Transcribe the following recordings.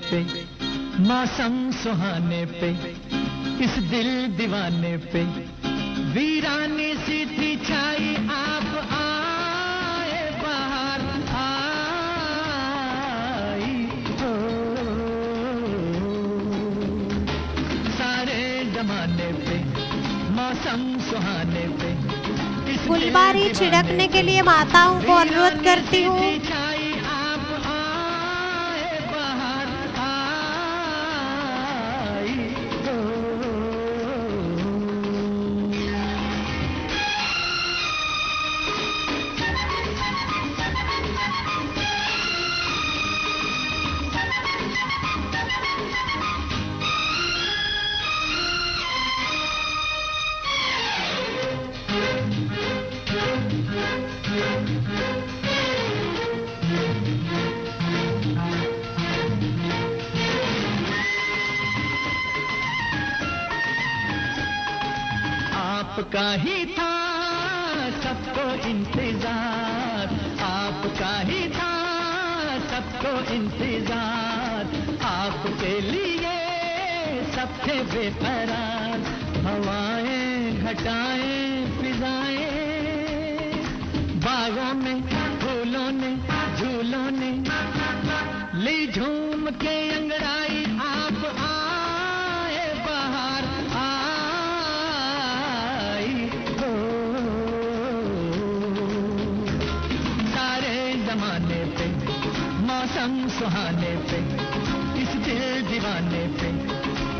पे, मौसम सुहाने पे, इस दिल दीवाने पे, वीरानी सी थी छाई आप आए बाहर आई हो। सारे जमाने पे, मौसम सुहाने पे, गुलबारी छिड़कने के लिए माताओं को अनुरोध करती हूँ। आपका ही था सबको इंतजार, आपका ही था सबको इंतजार, आपके लिए सब थे बेकरार। हवाएं घटाएं फिजाएं, बागों में फूलों ने झूलों ने ली झूम के अंगड़ाई आप आए बाहर आई हो। सारे जमाने पे, मौसम सुहाने पे, इस दिल दीवाने पे,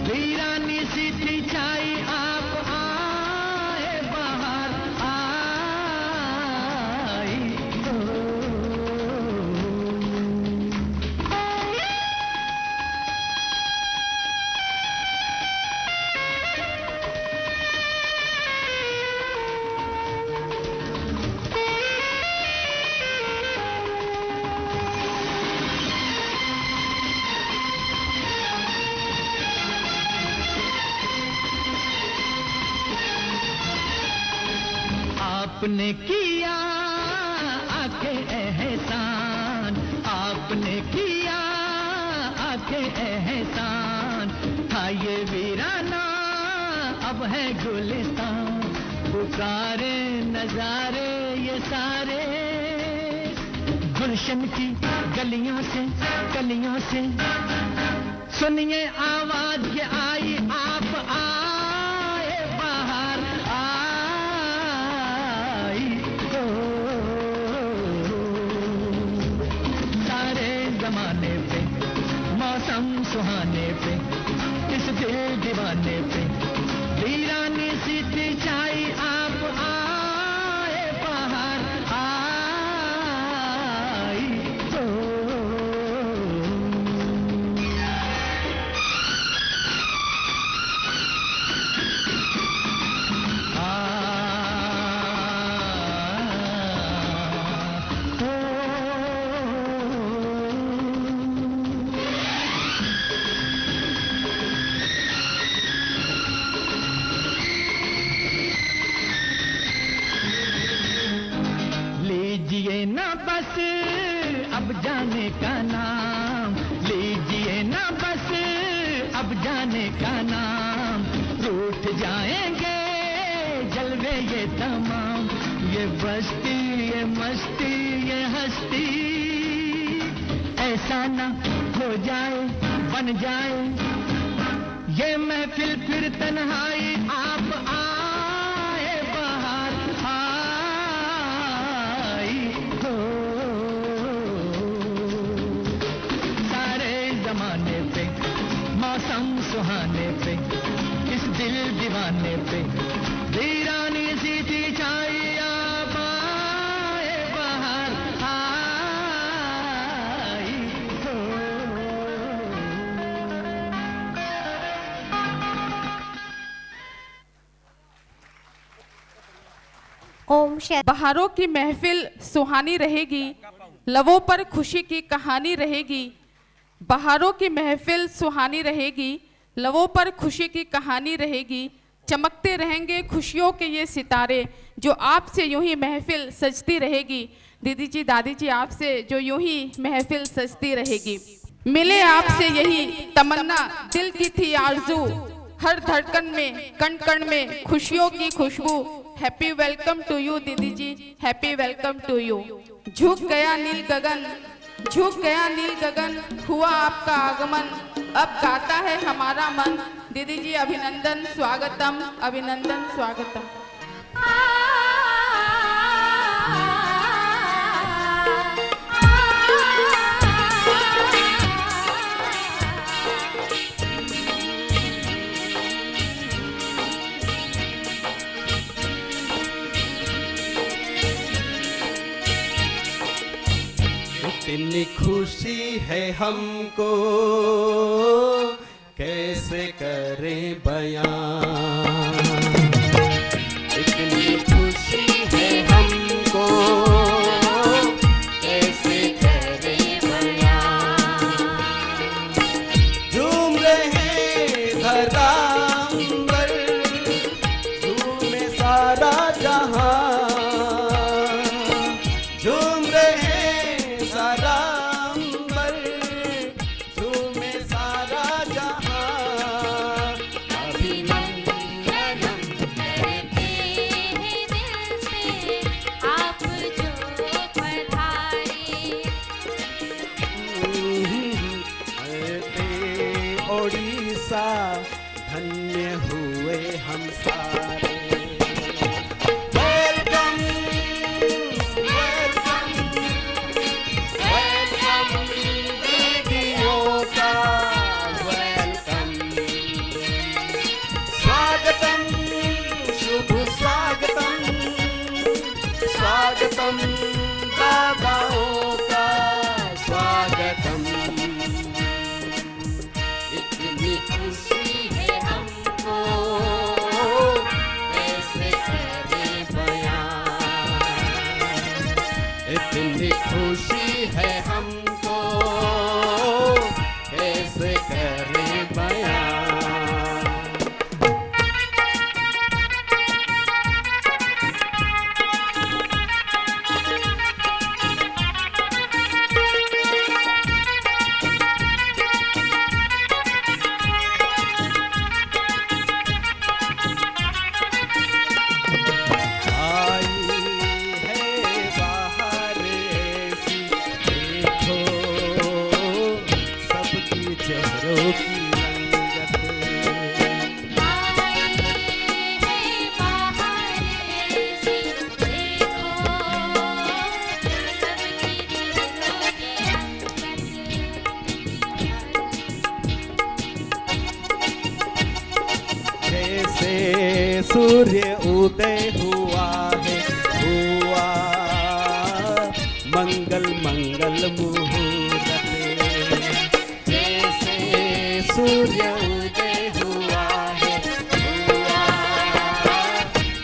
वीरानी सी थी छाई आप आए बाहर आई हो। आपने किया आके एहसान, आपने किया आके एहसान, था ये वीराना अब है गुलिस्तान। पुकारे नजारे ये सारे, गुलशन की गलियों से गलियों से, सुनिए आवाज ये आई आप आए बाहर आई हो। सारे जमाने पे, मौसम सुहाने पे, इस दिल दीवाने पे, वीरानी सी थी छाई आप आए बाहर आई हो। लीजिए ना बस अब जाने का नाम, लीजिए ना बस अब जाने का नाम, रूठ जाएंगे जलवे ये तमाम। ये बस्ती ये मस्ती ये हस्ती, ऐसा ना हो जाए बन जाए ये महफिल फिर तन्हाई आप आए बाहर आई हो। सारे जमाने पे, मौसम सुहाने पे, इस दिल दीवाने पे, वीरानी सी थी छाई आप आए बाहर आई हो। ओम शांति। बहारों की महफिल सुहानी रहेगी, लबों पर खुशी की कहानी रहेगी। बहारों की महफिल सुहानी रहेगी, लबों पर खुशी की कहानी रहेगी। चमकते रहेंगे खुशियों के ये सितारे, जो आपसे यूं ही महफिल सजती रहेगी। दीदी जी, दादी जी, आपसे जो यूं ही महफिल सजती रहेगी। मिले आपसे यही तमन्ना, दिल की थी आरज़ू, हर धड़कन में कण कण में खुशियों की खुशबू। हैप्पी वेलकम टू यू दीदी जी, हैप्पी वेलकम टू यू। झुक गया नील गगन, झुक गया नील गगन, हुआ आपका आगमन, अब गाता है हमारा मन। दीदी जी अभिनंदन स्वागतम, अभिनंदन स्वागतम। इतनी खुशी है हमको कैसे करें बयां, इतनी खुशी है हमको कैसे करें बयां। झूम रहे धरांबर, झूमे सारा जहां, झूम रहे ओडिशा, धन्य हुए हम सारे। वेलकम वेलकम वेलकम दीदियों का वेलकम, स्वागतम शुभ स्वागतम, स्वागतम बाबाओं का स्वागतम। खुशी है हमको कैसे करें बयां, इतनी खुशी है हमको कैसे करें बयां। सूर्य उदय हुआ है, हुआ मंगल मंगल मुहूर्त, जैसे सूर्य उदय हुआ है, हुआ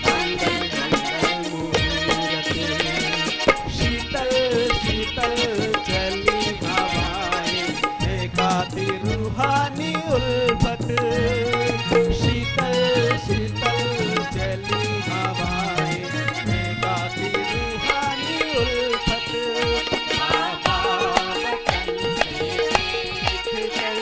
मंगल मंगल मुहूर्त। शीतल शीतल चली हवाएं, गाती रूहानी उल्फत, शीतल शीतल चली हवाएं, गाती रूहानी उल्फत। बाबा वतन से सीख कर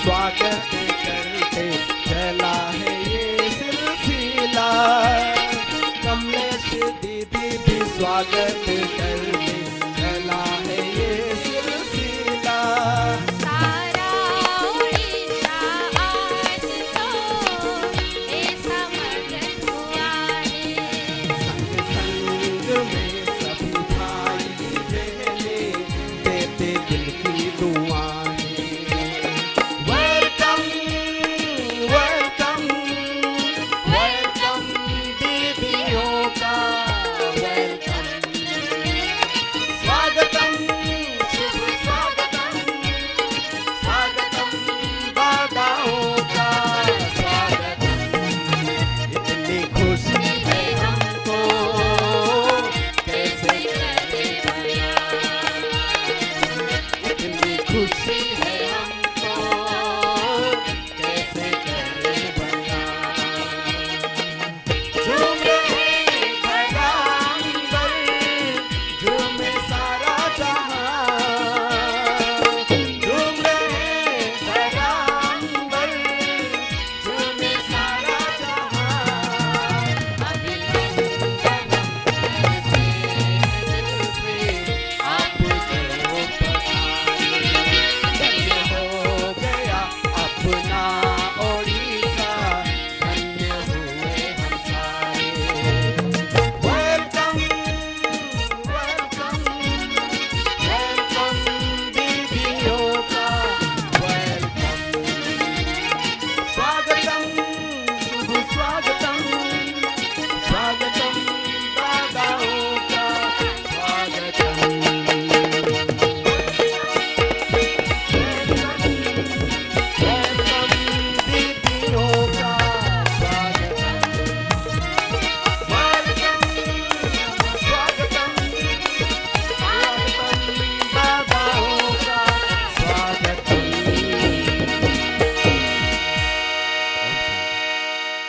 स्वागत करते चला है ये सिलसिला। कमलेश दीदी भी स्वागत करते चला है ये सिलसिला। सारा उड़ीसा आज तो ऐसा मगन हुआ है। संग में सभी भाई बहने देते दिल की दुआएं। वेलकम वेलकम वेलकम दीदियों का वेलकम। स्वागतम शुभ स्वागतम स्वागतम दादाओं का स्वागतम। इतनी खुशी है हमको कैसे करें बयां। इतनी खुशी है हमको कैसे करें बयां। झूमे भरा अंबर झूमे सारा जहां। झूम रहे भरा अंबर झूमे सारा जहां। अभिनंदन करते हैं दिल से आपको पधारे। धन्य हो गया अपना ओडिशा, धन्य हुए हम सारे। वेलकम वेलकम वेलकम दीदियों का वेलकम। स्वागतम शुभ स्वागतम स्वागतम दादाओं का स्वागतम। वेलकम दीदियों का स्वागतम। स्वागतम स्वागतम स्वागतम दादाओं का स्वागतम।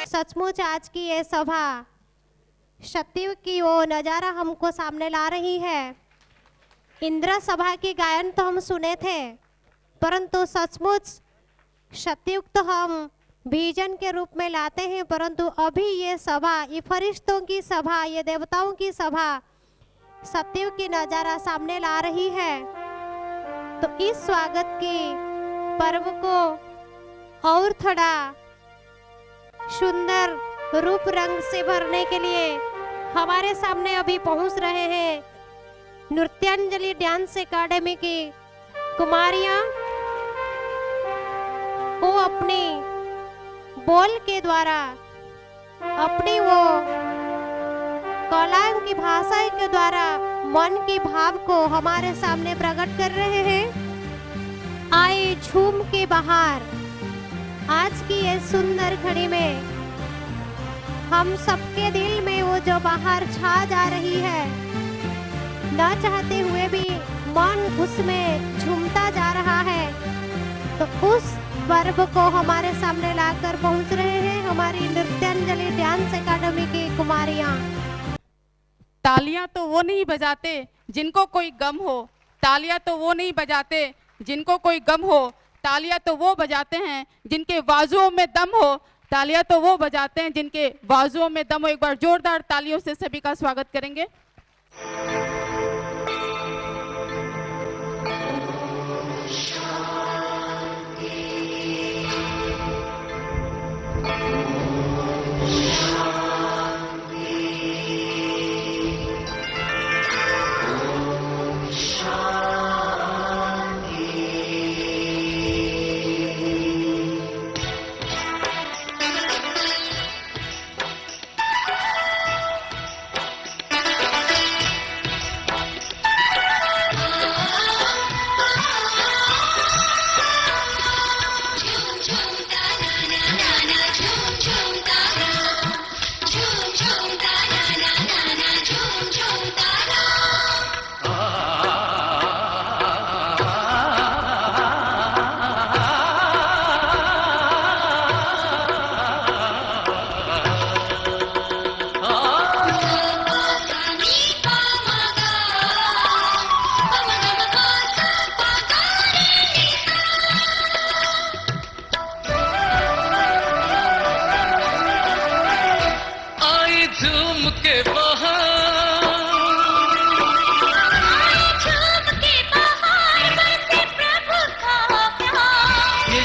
सचमुच आज की ये सभा सत्युग की वो नज़ारा हमको सामने ला रही है। इंद्र सभा की गायन तो हम सुने थे, परंतु सचमुच सत्युग तो हम भीजन के रूप में लाते हैं, परंतु अभी ये सभा, ये फरिश्तों की सभा, ये देवताओं की सभा सत्युग की नज़ारा सामने ला रही है। तो इस स्वागत के पर्व को और थोड़ा सुंदर रूप रंग से भरने के लिए हमारे सामने अभी पहुंच रहे हैं नृत्यांजलि डांस एकेडमी की कुमारियां। वो अपनी बोल के द्वारा अपनी वो कला की भाषा के द्वारा मन की भाव को हमारे सामने प्रकट कर रहे हैं। आए झूम के बाहर, आज की ये सुंदर घड़ी में हम सबके दिल में वो जो बाहर छा जा रही है, न चाहते हुए भी मन उसमें झूमता जा रहा है। तो उस पर्व को हमारे सामने लाकर पहुंच रहे हैं हमारी नृत्यांजलि डांस एकेडमी की कुमारियां। तालियां तो वो नहीं बजाते जिनको कोई गम हो, तालियां तो वो नहीं बजाते जिनको कोई गम हो, तालियां तो वो बजाते हैं जिनके बाजुओं में दम हो, तालियां तो वो बजाते हैं जिनके बाजुओं में दम हो। एक बार जोरदार तालियों से सभी का स्वागत करेंगे।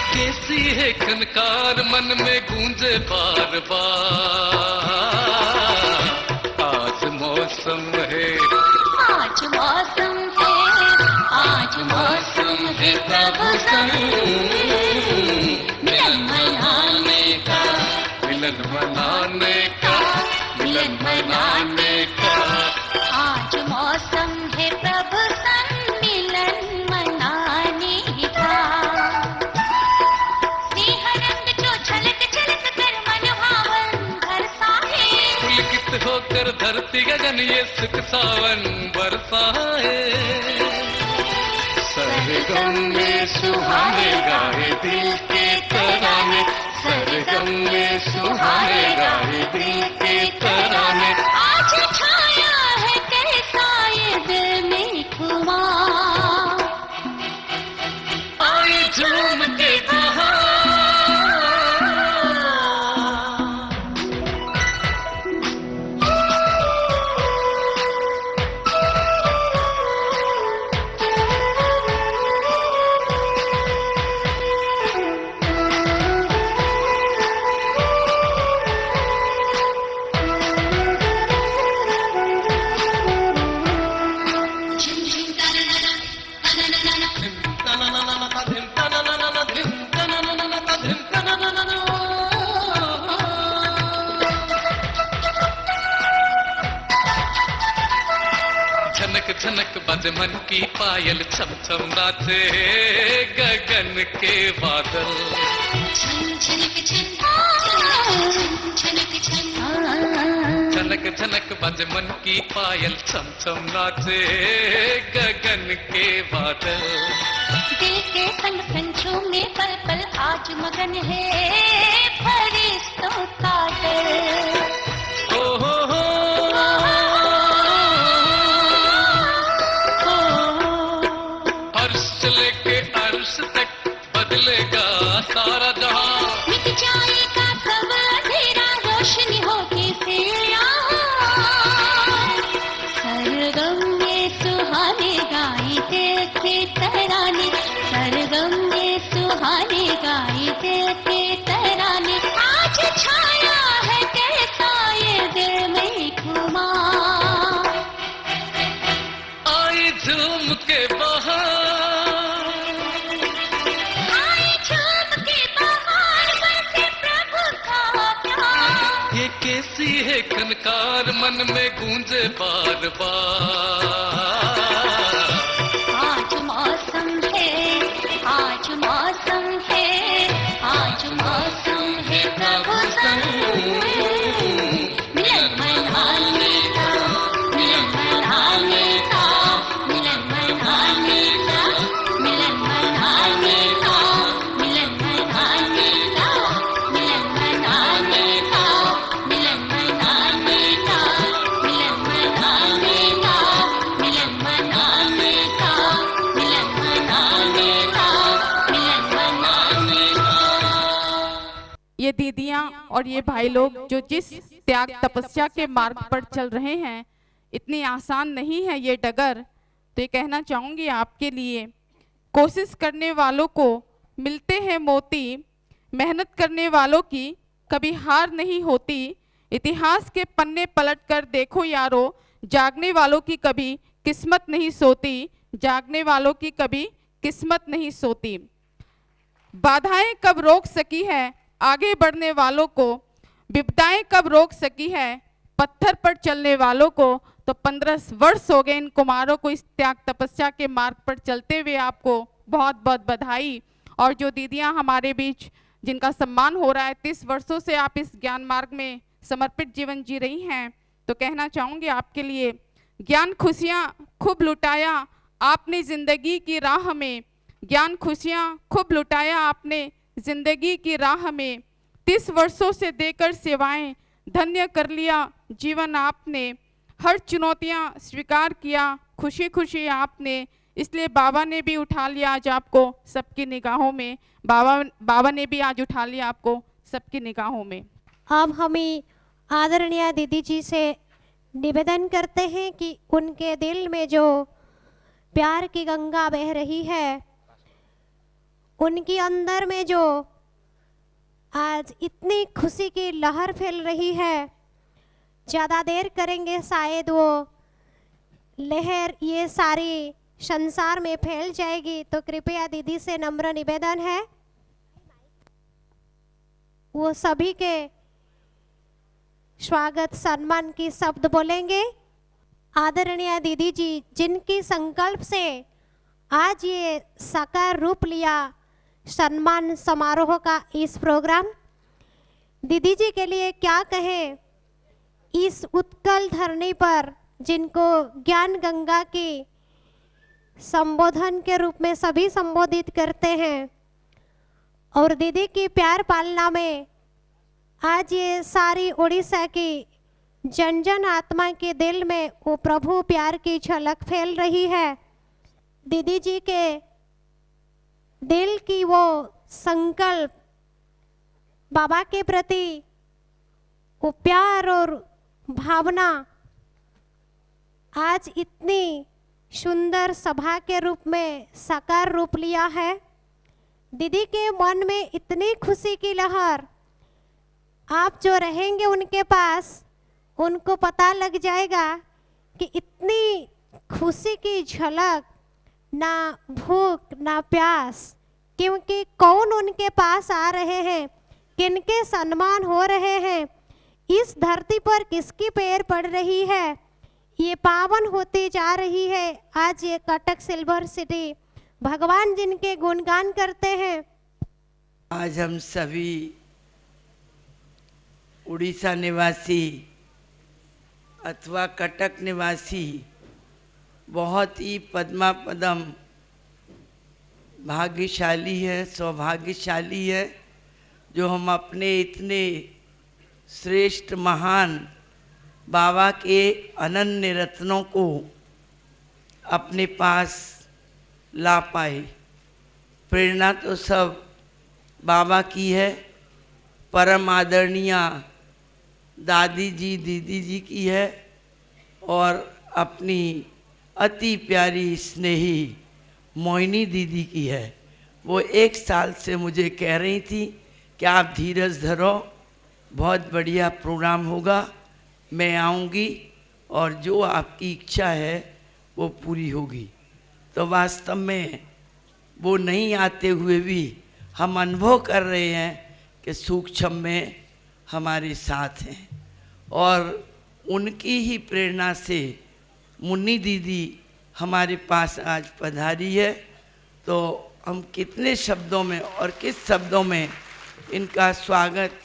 कैसी है खनकार मन में गूंजे बार बार। आज मौसम है, आज मौसम है, आज मौसम है प्रभु संग मिलन मनाने का, मिलन मनाने का, मिलन मनाने का। आज मौसम है प्रभु संग मिलन मनाने का। स्नेह रंग जो छलक छलक कर मन भावन भरता है, पुलकित होकर धरती गगन ये सुख सावन बरसा है। सरगम में सुहाने गाए दिल के तराने, सरगम में सुहाने गाए दिल के तराने। आज छाया है कैसा ये दिल में खुमार, आए झूम के बहार। झनक झनक बज मन की पायल, छम छम नाचे गगन के बादल। छन छनक छन छनक छन, झनक झनक बज मन की पायल, छम छम नाचे गगन के बादल। दिल के संग संचों में पल पल आज मगन है फरिश्तों का दल। ओ हो हो, अर्श से लेके अर्श तक बदलेगा सारा जहां। मिट जाएगा सब अंधेरा, रोशनी होगी फिर यहाँ। सरगम में सुहाने गाए दिल के तराने, सरगम में सुहाने गाए दिल के तराने। आज छाया है कैसा ये दिल में खुमार, आए झूम के बहार। आए झूम के बहार बरसे प्रभु का प्यार। ये कैसी है खनकार मन में गूंजे बार बार। आज मौसम है, आज मौसम है, आज मौसम है प्रभु संग मिलन मनाने का, मिलन मनाने का, मिलन मनाने का, मिलन मनाने का, मिलन मनाने का, मिलन मनाने का, मिलन मनाने का, मिलन मनाने का, मिलन मनाने का, मिलन मनाने का, मिलन मनाने का। ये दीदियां और ये भाई लोग जो जिस त्याग तपस्या के मार्ग पर चल रहे हैं, इतनी आसान नहीं है ये डगर। तो ये कहना चाहूंगी आपके लिए, कोशिश करने वालों को मिलते हैं मोती, मेहनत करने वालों की कभी हार नहीं होती। इतिहास के पन्ने पलट कर देखो यारो, जागने वालों की कभी किस्मत नहीं सोती, जागने वालों की कभी किस्मत नहीं सोती। बाधाएं कब रोक सकी है आगे बढ़ने वालों को, विपदाएं कब रोक सकी है पत्थर पर चलने वालों को। तो 15 वर्ष हो गए इन कुमारों को इस त्याग तपस्या के मार्ग पर चलते हुए। आपको बहुत बहुत बधाई। और जो दीदियां हमारे बीच जिनका सम्मान हो रहा है, 30 वर्षों से आप इस ज्ञान मार्ग में समर्पित जीवन जी रही हैं, तो कहना चाहूँगी आपके लिए, ज्ञान खुशियाँ खूब लुटाया आपने जिंदगी की राह में, ज्ञान खुशियाँ खूब लुटाया आपने जिंदगी की राह में। 30 वर्षों से देकर सेवाएं धन्य कर लिया जीवन आपने, हर चुनौतियां स्वीकार किया खुशी खुशी आपने। इसलिए बाबा ने भी उठा लिया आज आपको सबकी निगाहों में, बाबा ने भी आज उठा लिया आपको सबकी निगाहों में। अब हमें आदरणीय दीदी जी से निवेदन करते हैं कि उनके दिल में जो प्यार की गंगा बह रही है उनके अंदर में जो आज इतनी खुशी की लहर फैल रही है, ज़्यादा देर करेंगे शायद वो लहर ये सारी संसार में फैल जाएगी। तो कृपया दीदी से नम्र निवेदन है वो सभी के स्वागत सम्मान की शब्द बोलेंगे। आदरणीय दीदी जी जिनकी संकल्प से आज ये साकार रूप लिया सम्मान समारोह का इस प्रोग्राम, दीदी जी के लिए क्या कहें। इस उत्कल धरनी पर जिनको ज्ञान गंगा की संबोधन के रूप में सभी संबोधित करते हैं और दीदी की प्यार पालना में आज ये सारी उड़ीसा की जन जन आत्मा के दिल में वो प्रभु प्यार की झलक फैल रही है। दीदी जी के दिल की वो संकल्प बाबा के प्रति वो प्यार और भावना आज इतनी सुंदर सभा के रूप में साकार रूप लिया है। दीदी के मन में इतनी खुशी की लहर, आप जो रहेंगे उनके पास उनको पता लग जाएगा कि इतनी खुशी की झलक, ना भूख ना प्यास, क्योंकि कौन उनके पास आ रहे हैं, किनके सम्मान हो रहे हैं, इस धरती पर किसकी पैर पड़ रही है, ये पावन होती जा रही है। आज ये कटक सिल्वर सिटी भगवान जिनके गुणगान करते हैं। आज हम सभी उड़ीसा निवासी अथवा कटक निवासी बहुत ही पद्मा पदम भाग्यशाली है, सौभाग्यशाली है जो हम अपने इतने श्रेष्ठ महान बाबा के अनन्य रत्नों को अपने पास ला पाए। प्रेरणा तो सब बाबा की है, परम आदरणीय दादी जी दीदी जी की है और अपनी अति प्यारी स्नेही मोहिनी दीदी की है। वो 1 साल से मुझे कह रही थी कि आप धीरज धरो, बहुत बढ़िया प्रोग्राम होगा, मैं आऊँगी और जो आपकी इच्छा है वो पूरी होगी। तो वास्तव में वो नहीं आते हुए भी हम अनुभव कर रहे हैं कि सूक्ष्म में हमारे साथ हैं और उनकी ही प्रेरणा से मुन्नी दीदी हमारे पास आज पधारी है। तो हम कितने शब्दों में और किस शब्दों में इनका स्वागत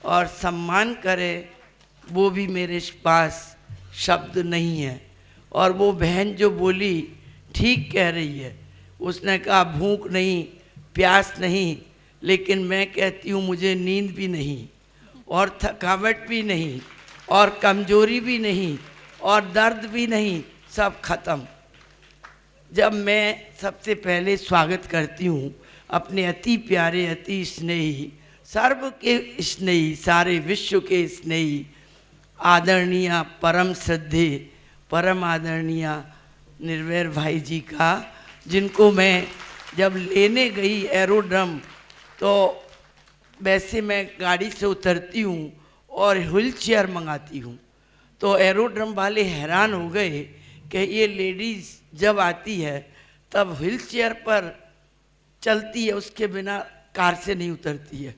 और सम्मान करें वो भी मेरे पास शब्द नहीं है। और वो बहन जो बोली ठीक कह रही है, उसने कहा भूख नहीं प्यास नहीं, लेकिन मैं कहती हूँ मुझे नींद भी नहीं और थकावट भी नहीं और कमजोरी भी नहीं और दर्द भी नहीं, सब खत्म। जब मैं सबसे पहले स्वागत करती हूँ अपने अति प्यारे अति स्नेही सर्व के स्नेही सारे विश्व के स्नेही आदरणीय परम श्रद्धे परम आदरणीय निर्वैर भाई जी का, जिनको मैं जब लेने गई एरोड्रम तो वैसे मैं गाड़ी से उतरती हूँ और व्हील चेयर मंगाती हूँ, तो एरोड्रम वाले हैरान हो गए कि ये लेडीज़ जब आती है तब व्हील चेयर पर चलती है, उसके बिना कार से नहीं उतरती है।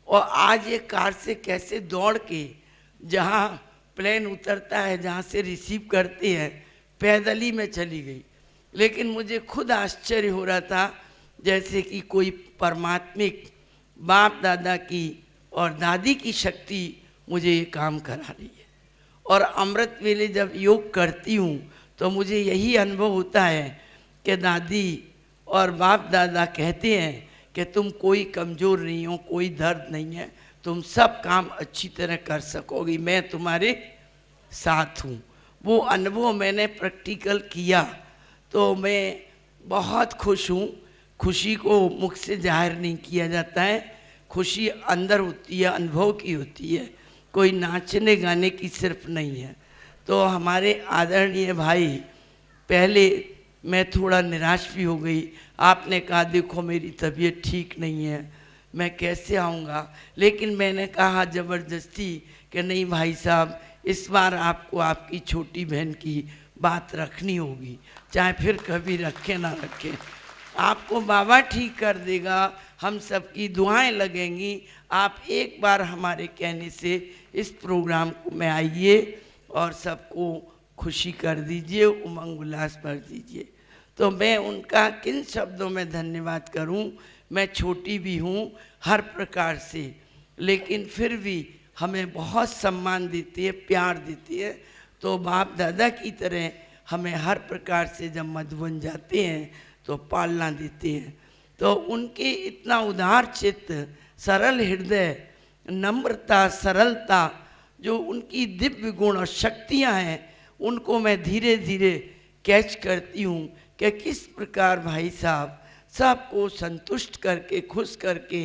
और आज ये कार से कैसे दौड़ के जहाँ प्लेन उतरता है, जहाँ से रिसीव करते हैं, पैदल ही में चली गई। लेकिन मुझे खुद आश्चर्य हो रहा था जैसे कि कोई परमात्मिक बाप दादा की और दादी की शक्ति मुझे ये काम करा रही है। और अमृत वेले जब योग करती हूँ तो मुझे यही अनुभव होता है कि दादी और बाप दादा कहते हैं कि तुम कोई कमज़ोर नहीं हो, कोई दर्द नहीं है, तुम सब काम अच्छी तरह कर सकोगी, मैं तुम्हारे साथ हूँ। वो अनुभव मैंने प्रैक्टिकल किया तो मैं बहुत खुश हूँ। खुशी को मुख से जाहिर नहीं किया जाता है, खुशी अंदर होती है, अनुभव की होती है, कोई नाचने गाने की सिर्फ नहीं है। तो हमारे आदरणीय भाई, पहले मैं थोड़ा निराश भी हो गई, आपने कहा देखो मेरी तबीयत ठीक नहीं है, मैं कैसे आऊँगा। लेकिन मैंने कहा ज़बरदस्ती कि नहीं भाई साहब, इस बार आपको आपकी छोटी बहन की बात रखनी होगी, चाहे फिर कभी रखे ना रखे। आपको बाबा ठीक कर देगा, हम सबकी दुआएं लगेंगी। आप एक बार हमारे कहने से इस प्रोग्राम को में आइए और सबको खुशी कर दीजिए, उमंग उल्लास भर दीजिए। तो मैं उनका किन शब्दों में धन्यवाद करूं। मैं छोटी भी हूं हर प्रकार से, लेकिन फिर भी हमें बहुत सम्मान देती है, प्यार देती है। तो बाप दादा की तरह हमें हर प्रकार से जब मधुबन जाते हैं तो पालना देते हैं। तो उनके इतना उदार चित्त, सरल हृदय, नम्रता, सरलता, जो उनकी दिव्य गुण और शक्तियाँ हैं, उनको मैं धीरे धीरे कैच करती हूँ कि किस प्रकार भाई साहब सबको संतुष्ट करके, खुश करके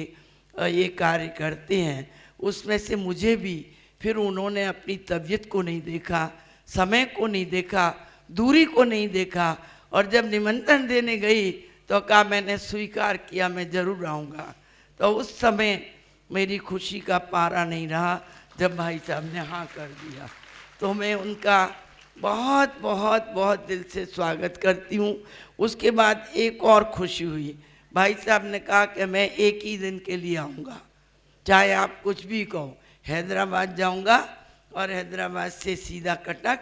ये कार्य करते हैं। उसमें से मुझे भी फिर उन्होंने अपनी तबीयत को नहीं देखा, समय को नहीं देखा, दूरी को नहीं देखा, और जब निमंत्रण देने गई तो कहा मैंने स्वीकार किया, मैं ज़रूर आऊँगा। तो उस समय मेरी खुशी का पारा नहीं रहा जब भाई साहब ने हाँ कर दिया। तो मैं उनका बहुत बहुत बहुत दिल से स्वागत करती हूँ। उसके बाद एक और खुशी हुई, भाई साहब ने कहा कि मैं एक ही दिन के लिए आऊँगा, चाहे आप कुछ भी कहो। हैदराबाद जाऊँगा और हैदराबाद से सीधा कटक,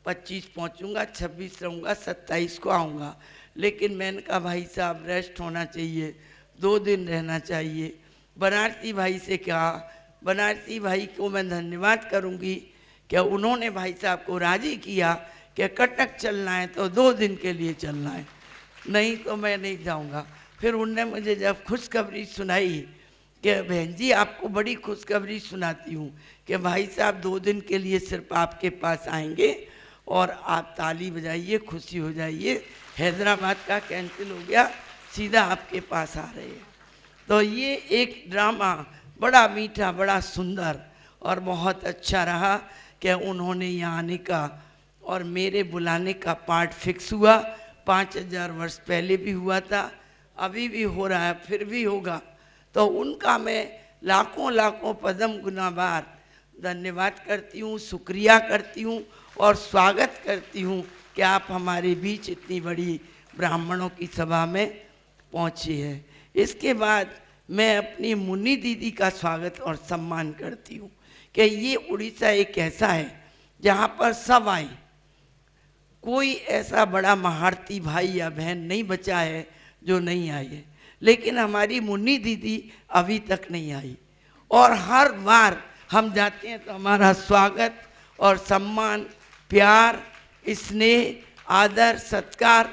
25 पहुँचूँगा, 26 रहूँगा, 27 को आऊँगा। लेकिन मैंने कहा भाई साहब रेस्ट होना चाहिए, 2 दिन रहना चाहिए। बनारसी भाई से कहा, बनारसी भाई को मैं धन्यवाद करूँगी कि उन्होंने भाई साहब को राज़ी किया कि कटक चलना है तो 2 दिन के लिए चलना है, नहीं तो मैं नहीं जाऊँगा। फिर उनने मुझे जब खुशखबरी सुनाई कि बहन जी आपको बड़ी खुशखबरी सुनाती हूँ कि भाई साहब 2 दिन के लिए सिर्फ आपके पास आएंगे और आप ताली बजाइए, खुशी हो जाइए, हैदराबाद का कैंसिल हो गया, सीधा आपके पास आ रहे हैं। तो ये एक ड्रामा बड़ा मीठा, बड़ा सुंदर और बहुत अच्छा रहा कि उन्होंने यहाँ आने का और मेरे बुलाने का पार्ट फिक्स हुआ। 5000 वर्ष पहले भी हुआ था, अभी भी हो रहा है, फिर भी होगा। तो उनका मैं लाखों लाखों पदम गुना बार धन्यवाद करती हूँ, शुक्रिया करती हूँ और स्वागत करती हूँ कि आप हमारे बीच इतनी बड़ी ब्राह्मणों की सभा में पहुँचे हैं। इसके बाद मैं अपनी मुन्नी दीदी का स्वागत और सम्मान करती हूँ कि ये उड़ीसा एक ऐसा है जहाँ पर सब आए, कोई ऐसा बड़ा महारथी भाई या बहन नहीं बचा है जो नहीं आई है। लेकिन हमारी मुन्नी दीदी अभी तक नहीं आई, और हर बार हम जाते हैं तो हमारा स्वागत और सम्मान, प्यार, स्नेह, आदर, सत्कार,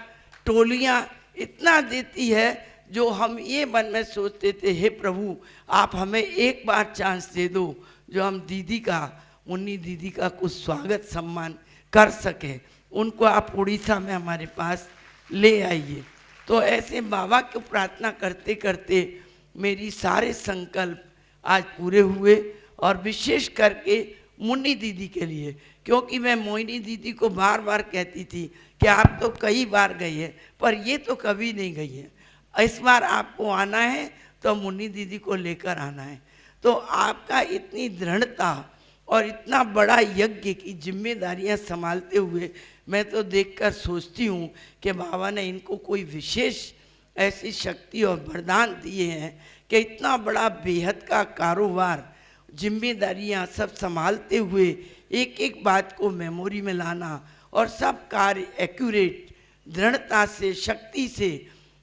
टोलियाँ इतना देती है जो हम ये मन में सोचते थे हे प्रभु आप हमें एक बार चांस दे दो जो हम दीदी का, मुन्नी दीदी का कुछ स्वागत सम्मान कर सके। उनको आप उड़ीसा में हमारे पास ले आइए। तो ऐसे बाबा को प्रार्थना करते करते मेरी सारे संकल्प आज पूरे हुए, और विशेष करके मुन्नी दीदी के लिए, क्योंकि मैं मोहिनी दीदी को बार बार कहती थी कि आप तो कई बार गई है पर ये तो कभी नहीं गई है, इस बार आपको आना है तो मुन्नी दीदी को लेकर आना है। तो आपका इतनी दृढ़ता और इतना बड़ा यज्ञ की जिम्मेदारियां संभालते हुए मैं तो देखकर सोचती हूँ कि बाबा ने इनको कोई विशेष ऐसी शक्ति और वरदान दिए हैं कि इतना बड़ा बेहद का कारोबार, जिम्मेदारियां सब संभालते हुए एक एक बात को मेमोरी में लाना और सब कार्य एक्यूरेट, दृढ़ता से, शक्ति से,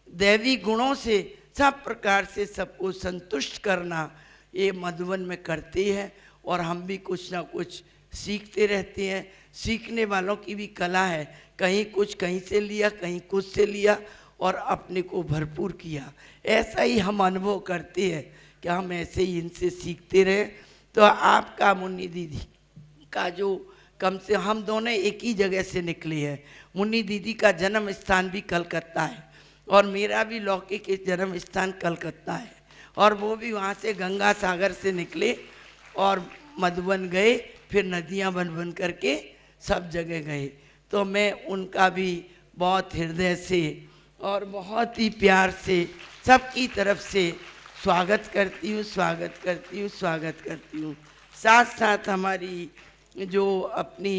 दैवी गुणों से, सब प्रकार से सबको संतुष्ट करना, ये मधुबन में करते हैं। और हम भी कुछ ना कुछ सीखते रहते हैं। सीखने वालों की भी कला है, कहीं कुछ कहीं से लिया, कहीं कुछ से लिया और अपने को भरपूर किया। ऐसा ही हम अनुभव करते हैं कि हम ऐसे ही इनसे सीखते रहे। तो आपका मुन्नी दीदी का जो कम से हम दोनों एक ही जगह से निकले हैं। मुन्नी दीदी का जन्म स्थान भी कलकत्ता है और मेरा भी लौकिक जन्म स्थान कलकत्ता है, और वो भी वहाँ से गंगा सागर से निकले और मधुबन गए, फिर नदियाँ बन बन करके सब जगह गए। तो मैं उनका भी बहुत हृदय से और बहुत ही प्यार से सबकी तरफ से स्वागत करती हूँ, स्वागत करती हूँ, स्वागत करती हूँ। साथ साथ हमारी जो अपनी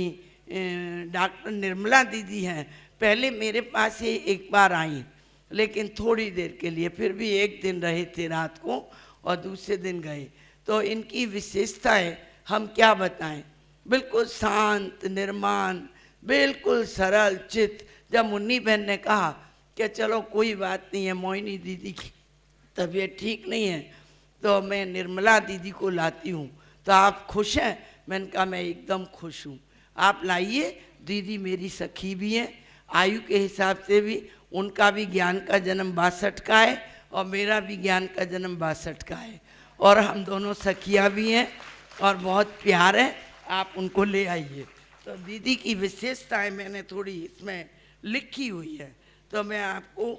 डॉक्टर निर्मला दीदी हैं, पहले मेरे पास ही एक बार आई, लेकिन थोड़ी देर के लिए, फिर भी एक दिन रहे थे रात को और दूसरे दिन गए। तो इनकी विशेषताएं हम क्या बताएं, बिल्कुल शांत निर्माण, बिल्कुल सरल चित्त। जब मुन्नी बहन ने कहा कि चलो कोई बात नहीं है, मोहिनी दीदी की तबीयत ठीक नहीं है, तो मैं निर्मला दीदी को लाती हूँ, तो आप खुश हैं? मैंने कहा मैं एकदम खुश हूँ, आप लाइए। दीदी मेरी सखी भी हैं, आयु के हिसाब से भी उनका भी ज्ञान का जन्म 62 का है और मेरा भी ज्ञान का जन्म 62 का है, और हम दोनों सखियाँ भी हैं और बहुत प्यार है। आप उनको ले आइए। तो दीदी की विशेषताएं मैंने थोड़ी इसमें लिखी हुई है, तो मैं आपको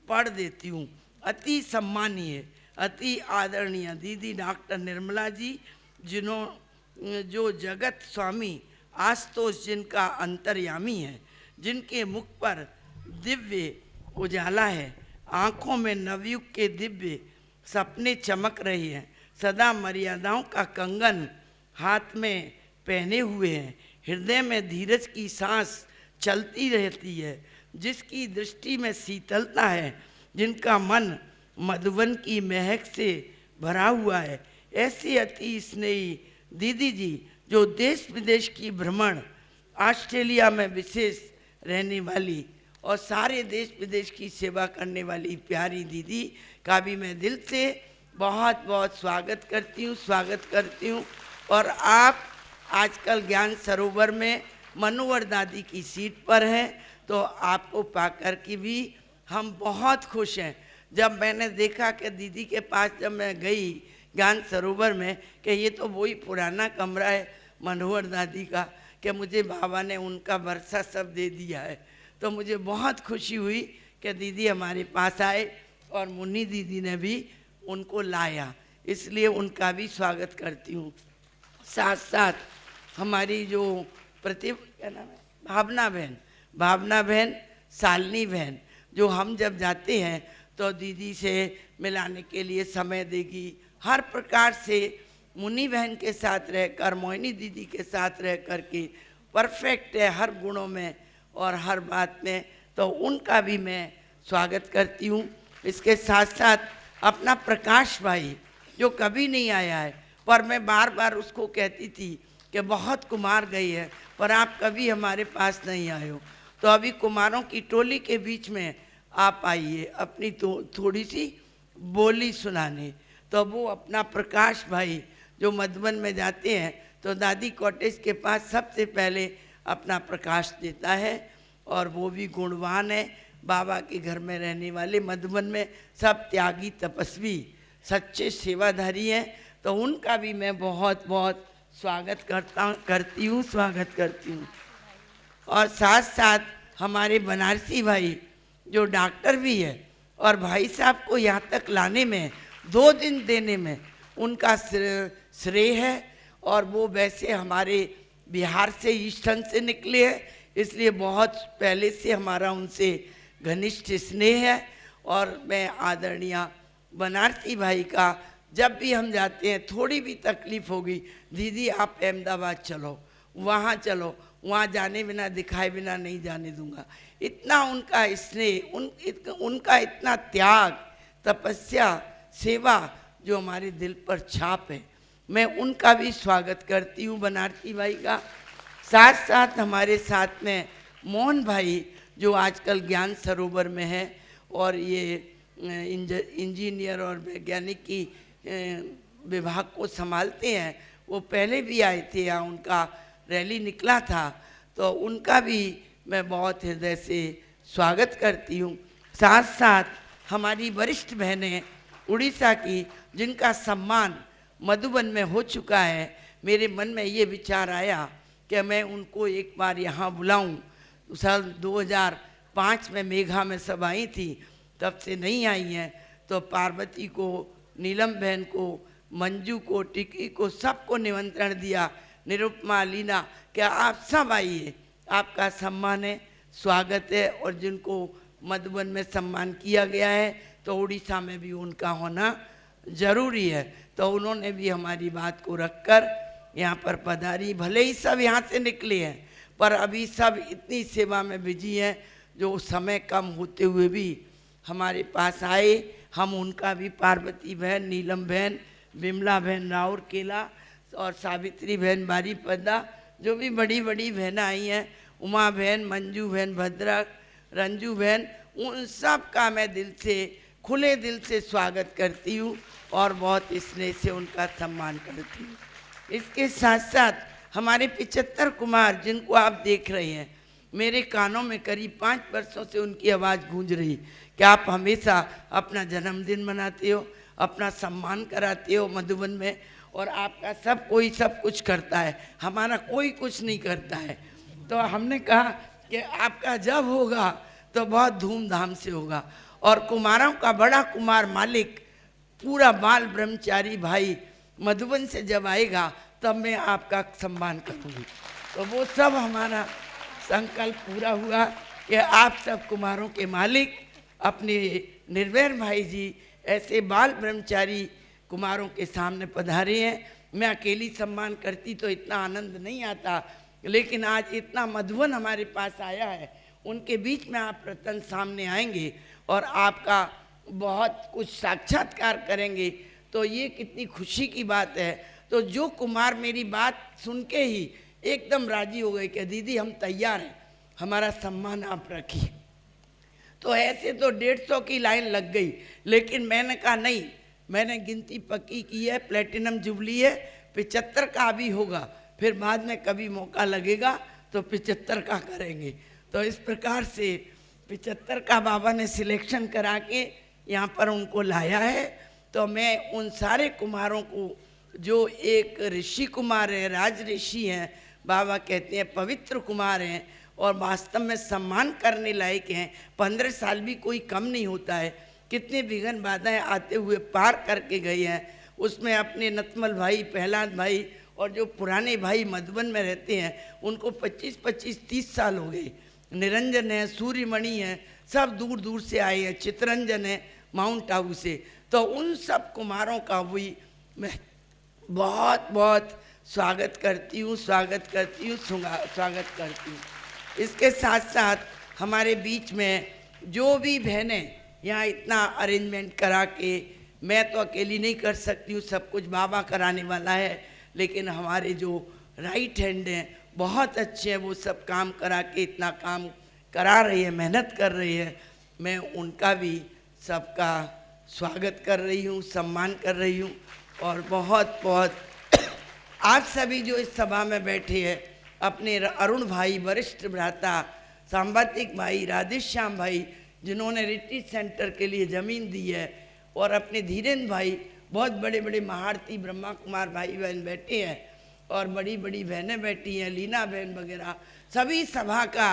पढ़ देती हूँ। अति सम्मानीय, अति आदरणीय दीदी डॉक्टर निर्मला जी, जो जगत स्वामी आशुतोष जिनका अंतर्यामी है, जिनके मुख पर दिव्य उजाला है, आँखों में नवयुग के दिव्य सपने चमक रहे हैं, सदा मर्यादाओं का कंगन हाथ में पहने हुए हैं, हृदय में धीरज की सांस चलती रहती है, जिसकी दृष्टि में शीतलता है, जिनका मन मधुवन की महक से भरा हुआ है, ऐसी अति स्नेही दीदी जी, जो देश विदेश की भ्रमण, ऑस्ट्रेलिया में विशेष रहने वाली और सारे देश विदेश की सेवा करने वाली प्यारी दीदी का भी मैं दिल से बहुत बहुत स्वागत करती हूँ, स्वागत करती हूँ। और आप आजकल ज्ञान सरोवर में मनोहर दादी की सीट पर हैं, तो आपको पाकर के भी हम बहुत खुश हैं। जब मैंने देखा कि दीदी के पास जब मैं गई ज्ञान सरोवर में, कि ये तो वही पुराना कमरा है मनोहर दादी का, कि मुझे बाबा ने उनका वर्षा सब दे दिया है, तो मुझे बहुत खुशी हुई कि दीदी हमारे पास आए और मुन्नी दीदी ने भी उनको लाया, इसलिए उनका भी स्वागत करती हूँ। साथ साथ हमारी जो क्या नाम है, भावना बहन, शालिनी बहन, जो हम जब जाते हैं तो दीदी से मिलाने के लिए समय देगी, हर प्रकार से मुन्नी बहन के साथ रहकर, मोहिनी दीदी के साथ रह कर के परफेक्ट है हर गुणों में और हर बात में, तो उनका भी मैं स्वागत करती हूँ। इसके साथ साथ अपना प्रकाश भाई, जो कभी नहीं आया है, पर मैं बार बार उसको कहती थी कि बहुत कुमार गई है पर आप कभी हमारे पास नहीं आए हो, तो अभी कुमारों की टोली के बीच में आप आइए अपनी थोड़ी सी बोली सुनाने। तो वो अपना प्रकाश भाई जो मधुबन में जाते हैं तो दादी कॉटेज के पास सबसे पहले अपना प्रकाश देता है, और वो भी गुणवान है, बाबा के घर में रहने वाले, मधुबन में सब त्यागी तपस्वी सच्चे सेवाधारी हैं, तो उनका भी मैं बहुत बहुत स्वागत करती हूँ, स्वागत करती हूँ। और साथ साथ हमारे बनारसी भाई जो डॉक्टर भी है, और भाई साहब को यहाँ तक लाने में 2 दिन देने में उनका श्रेय है, और वो वैसे हमारे बिहार से ईस्टर्न से निकले हैं, इसलिए बहुत पहले से हमारा उनसे घनिष्ठ स्नेह है। और मैं आदरणीय बनारसी भाई का जब भी हम जाते हैं, थोड़ी भी तकलीफ होगी, दीदी आप अहमदाबाद चलो, वहाँ चलो, वहाँ जाने बिना दिखाए बिना नहीं जाने दूंगा। इतना उनका स्नेह, उनका इतना त्याग, तपस्या, सेवा जो हमारे दिल पर छाप है, मैं उनका भी स्वागत करती हूँ बनारसी भाई का। साथ साथ हमारे साथ में मोहन भाई जो आजकल ज्ञान सरोवर में है और ये इंजीनियर और वैज्ञानिक की विभाग को संभालते हैं, वो पहले भी आए थे, यहाँ उनका रैली निकला था, तो उनका भी मैं बहुत हृदय से स्वागत करती हूँ। साथ साथ हमारी वरिष्ठ बहनें उड़ीसा की, जिनका सम्मान मधुबन में हो चुका है, मेरे मन में ये विचार आया कि मैं उनको एक बार यहाँ बुलाऊं। साल 2005 में मेघा में सब आई थी, तब से नहीं आई हैं, तो पार्वती को, नीलम बहन को, मंजू को, टिकी को, सबको निमंत्रण दिया, निरुपमा, लीना, क्या आप सब आइए, आपका सम्मान है, स्वागत है। और जिनको मधुबन में सम्मान किया गया है तो उड़ीसा में भी उनका होना जरूरी है। तो उन्होंने भी हमारी बात को रखकर यहाँ पर पधारी। भले ही सब यहाँ से निकले हैं पर अभी सब इतनी सेवा में बिजी हैं जो समय कम होते हुए भी हमारे पास आए। हम उनका भी पार्वती बहन, नीलम बहन, विमला बहन राउर केला और सावित्री बहन बारीपदा, जो भी बड़ी बड़ी बहनें आई हैं, उमा बहन, मंजू बहन, भद्रा, रंजू बहन, उन सब का मैं दिल से, खुले दिल से स्वागत करती हूँ और बहुत स्नेह से उनका सम्मान करती हूँ। इसके साथ साथ हमारे 75 कुमार जिनको आप देख रहे हैं, मेरे कानों में करीब 5 वर्षों से उनकी आवाज़ गूंज रही कि आप हमेशा अपना जन्मदिन मनाते हो, अपना सम्मान कराते हो मधुबन में, और आपका सब कोई सब कुछ करता है, हमारा कोई कुछ नहीं करता है। तो हमने कहा कि आपका जब होगा तो बहुत धूमधाम से होगा। और कुमारों का बड़ा कुमार मालिक पूरा बाल ब्रह्मचारी भाई मधुबन से जब आएगा तब मैं आपका सम्मान करूँगी। तो वो सब हमारा संकल्प पूरा हुआ कि आप सब कुमारों के मालिक अपने निर्वैर भाई जी ऐसे बाल ब्रह्मचारी कुमारों के सामने पधारे हैं। मैं अकेली सम्मान करती तो इतना आनंद नहीं आता, लेकिन आज इतना मधुबन हमारे पास आया है, उनके बीच में आप रतन सामने आएंगे और आपका बहुत कुछ साक्षात्कार करेंगे तो ये कितनी खुशी की बात है। तो जो कुमार मेरी बात सुन के ही एकदम राजी हो गए कि दीदी हम तैयार हैं, हमारा सम्मान आप रखिए। तो ऐसे तो 150 की लाइन लग गई, लेकिन मैंने कहा नहीं, मैंने गिनती पक्की की है, प्लेटिनम जुबली है, 75 का भी होगा, फिर बाद में कभी मौका लगेगा तो 75 का करेंगे। तो इस प्रकार से 75 का बाबा ने सिलेक्शन करा के यहाँ पर उनको लाया है। तो मैं उन सारे कुमारों को, जो एक ऋषि कुमार है, राज ऋषि हैं, बाबा कहते हैं पवित्र कुमार हैं और वास्तव में सम्मान करने लायक हैं। 15 साल भी कोई कम नहीं होता है, कितने विघ्न बाधाएं आते हुए पार करके गए हैं। उसमें अपने नतमल भाई, प्रहलाद भाई और जो पुराने भाई मधुबन में रहते हैं उनको 25-25-30 साल हो गए। निरंजन है, सूर्यमणि है, सब दूर दूर से आए हैं, चितरंजन है माउंट आबू से। तो उन सब कुमारों का भी मैं बहुत बहुत स्वागत करती हूँ, स्वागत करती हूँ। इसके साथ साथ हमारे बीच में जो भी बहनें यहाँ इतना अरेंजमेंट करा के, मैं तो अकेली नहीं कर सकती हूँ, सब कुछ बाबा कराने वाला है, लेकिन हमारे जो राइट हैंड हैं बहुत अच्छे हैं, वो सब काम करा के इतना काम करा रही है, मेहनत कर रही है। मैं उनका भी सबका स्वागत कर रही हूँ, सम्मान कर रही हूँ। और बहुत बहुत आप सभी जो इस सभा में बैठे हैं, अपने अरुण भाई, वरिष्ठ भ्राता, सांबातिक भाई, राधेश्याम भाई जिन्होंने रिट्रीट सेंटर के लिए ज़मीन दी है, और अपने धीरेन्द्र भाई, बहुत बड़े बड़े महारथी ब्रह्मा कुमार भाई बहन बैठे हैं, और बड़ी बड़ी बहनें बैठी हैं, लीना बहन वगैरह, सभी सभा का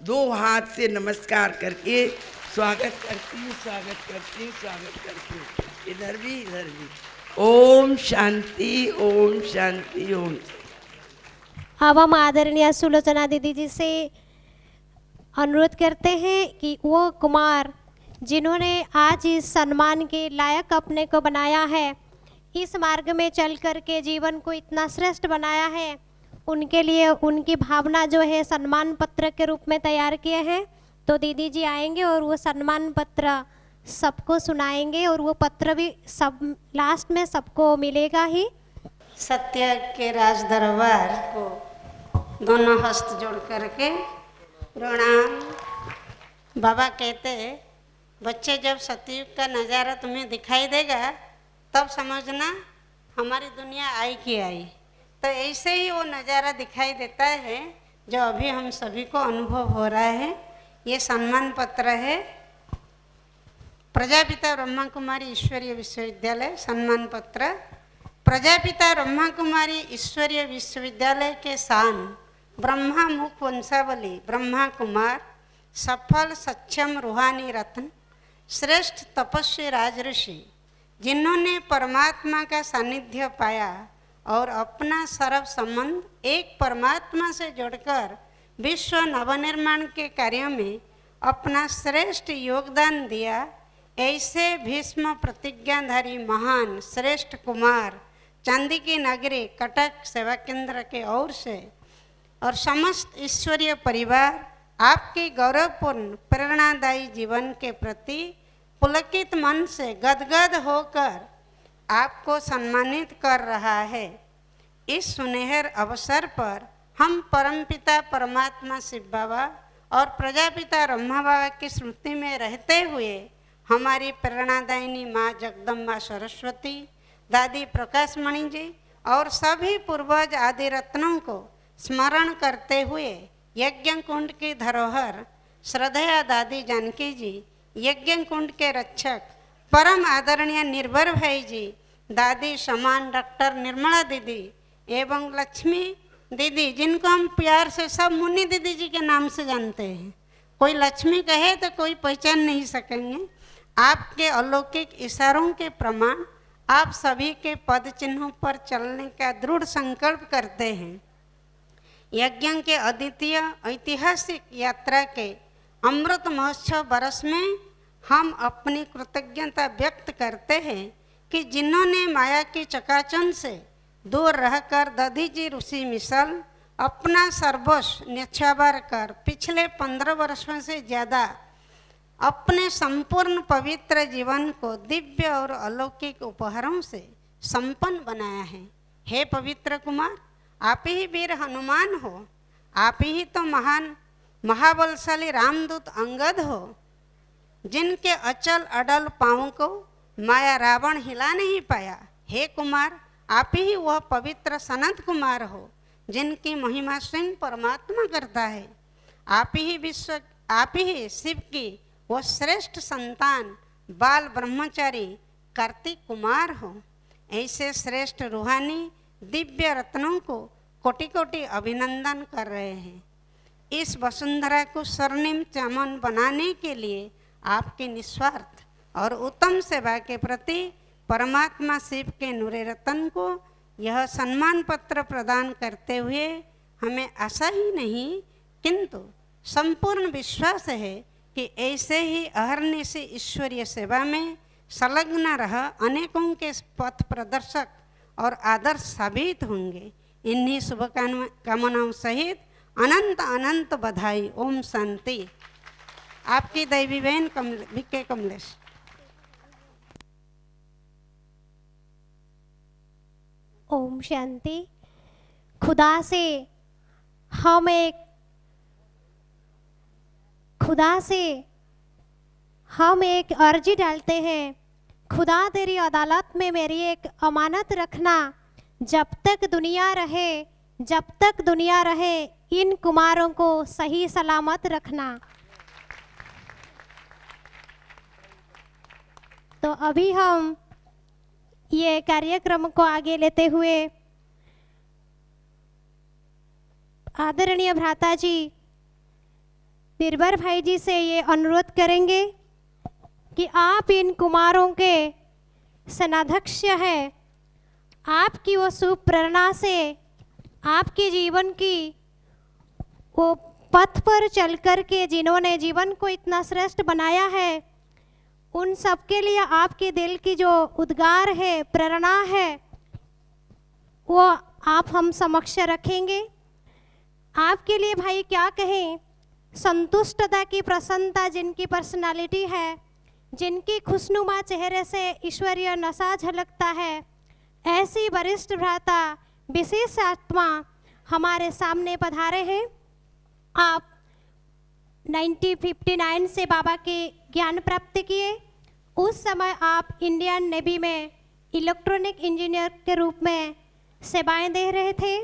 2 हाथ से नमस्कार करके स्वागत करती हूँ। इधर भी। ओम शांति, ओम शांति, ओम। अब हम आदरणीय सुलोचना दीदी जी से अनुरोध करते हैं कि वो कुमार जिन्होंने आज इस सम्मान के लायक अपने को बनाया है, इस मार्ग में चल कर के जीवन को इतना श्रेष्ठ बनाया है, उनके लिए उनकी भावना जो है सम्मान पत्र के रूप में तैयार किए हैं। तो दीदी जी आएंगे और वो सम्मान पत्र सबको सुनाएंगे, और वो पत्र भी सब लास्ट में सबको मिलेगा ही। सत्य के राज दरबार को दोनों हस्त जोड़ करके प्रणाम। बाबा कहते बच्चे, जब सतयुग का नज़ारा तुम्हें दिखाई देगा तब समझना हमारी दुनिया आई कि आई। तो ऐसे ही वो नज़ारा दिखाई देता है जो अभी हम सभी को अनुभव हो रहा है। ये सम्मान पत्र है, प्रजापिता ब्रह्मा कुमारी ईश्वरीय विश्वविद्यालय सम्मान पत्र। प्रजापिता ब्रह्मा कुमारी ईश्वरीय विश्वविद्यालय के शान ब्रह्मा मुख वंशावली ब्रह्मा कुमार, सफल सक्षम रूहानी रत्न, श्रेष्ठ तपस्वी राजऋषि जिन्होंने परमात्मा का सानिध्य पाया और अपना सर्व संबंध एक परमात्मा से जोड़कर विश्व नवनिर्माण के कार्य में अपना श्रेष्ठ योगदान दिया, ऐसे भीष्म प्रतिज्ञाधारी महान श्रेष्ठ कुमार चांदी की नगरी कटक सेवा केंद्र के ओर से और समस्त ईश्वरीय परिवार आपके गौरवपूर्ण प्रेरणादायी जीवन के प्रति पुलकित मन से गदगद होकर आपको सम्मानित कर रहा है। इस सुनहर अवसर पर हम परमपिता परमात्मा शिव बाबा और प्रजापिता ब्रह्मा बाबा की स्मृति में रहते हुए हमारी प्रेरणादायिनी माँ जगदम्बा सरस्वती, दादी प्रकाशमणि जी और सभी पूर्वज आदि रत्नों को स्मरण करते हुए यज्ञ कुंड की धरोहर श्रद्धेय दादी जानकी जी, यज्ञ कुंड के रक्षक परम आदरणीय निर्भर भाई जी, दादी समान डॉक्टर निर्मला दीदी एवं लक्ष्मी दीदी, जिनको हम प्यार से सब मुन्नी दीदी जी के नाम से जानते हैं। कोई लक्ष्मी कहे तो कोई पहचान नहीं सकेंगे। आपके अलौकिक इशारों के प्रमाण आप सभी के पद चिन्हों पर चलने का दृढ़ संकल्प करते हैं। यज्ञ के अद्वितीय ऐतिहासिक यात्रा के अमृत महोत्सव बरस में हम अपनी कृतज्ञता व्यक्त करते हैं कि जिन्होंने माया की चकाचौंध से दूर रहकर दधीजी ऋषि मिसल अपना सर्वस्व न्यौछावर कर पिछले 15 वर्षों से ज़्यादा अपने संपूर्ण पवित्र जीवन को दिव्य और अलौकिक उपहारों से संपन्न बनाया है। हे पवित्र कुमार, आप ही वीर हनुमान हो, आप ही तो महान महाबलशाली रामदूत अंगद हो, जिनके अचल अडल पाँव को माया रावण हिला नहीं पाया। हे कुमार, आप ही वह पवित्र सनत कुमार हो, जिनकी महिमा स्वयं परमात्मा करता है। आप ही शिव की वह श्रेष्ठ संतान बाल ब्रह्मचारी कार्तिक कुमार हो। ऐसे श्रेष्ठ रूहानी दिव्य रत्नों को कोटि कोटि अभिनंदन कर रहे हैं। इस वसुंधरा को स्वर्णिम चमन बनाने के लिए आपकी निस्वार्थ और उत्तम सेवा के प्रति परमात्मा शिव के नूरे रतन को यह सम्मान पत्र प्रदान करते हुए हमें आशा ही नहीं किंतु संपूर्ण विश्वास है कि ऐसे ही अहर्निशि ईश्वरीय सेवा में संलग्न रह अनेकों के पथ प्रदर्शक और आदर्श साबित होंगे। इन्हीं शुभकामनाओं सहित अनंत अनंत बधाई। ओम शांति। आपकी दैवी बहन विके कमलेश। ओम शांति। खुदा से हम एक अर्जी डालते हैं, खुदा तेरी अदालत में मेरी एक अमानत रखना। जब तक दुनिया रहे इन कुमारों को सही सलामत रखना। तो अभी हम ये कार्यक्रम को आगे लेते हुए आदरणीय भ्राता जी निर्भर भाई जी से ये अनुरोध करेंगे कि आप इन कुमारों के सेनाध्यक्ष हैं। आपकी वो शुभ प्रेरणा से आपके जीवन की वो पथ पर चल कर के जिन्होंने जीवन को इतना श्रेष्ठ बनाया है, उन सब के लिए आपके दिल की जो उद्गार है, प्रेरणा है, वो आप हम समक्ष रखेंगे। आपके लिए भाई क्या कहें, संतुष्टता की प्रसन्नता जिनकी पर्सनालिटी है, जिनकी खुशनुमा चेहरे से ईश्वरीय नशा झलकता है, ऐसी वरिष्ठ भ्राता विशेष आत्मा हमारे सामने पधारे हैं। आप 1959 से बाबा के ज्ञान प्राप्त किए। उस समय आप इंडियन नेवी में इलेक्ट्रॉनिक इंजीनियर के रूप में सेवाएं दे रहे थे।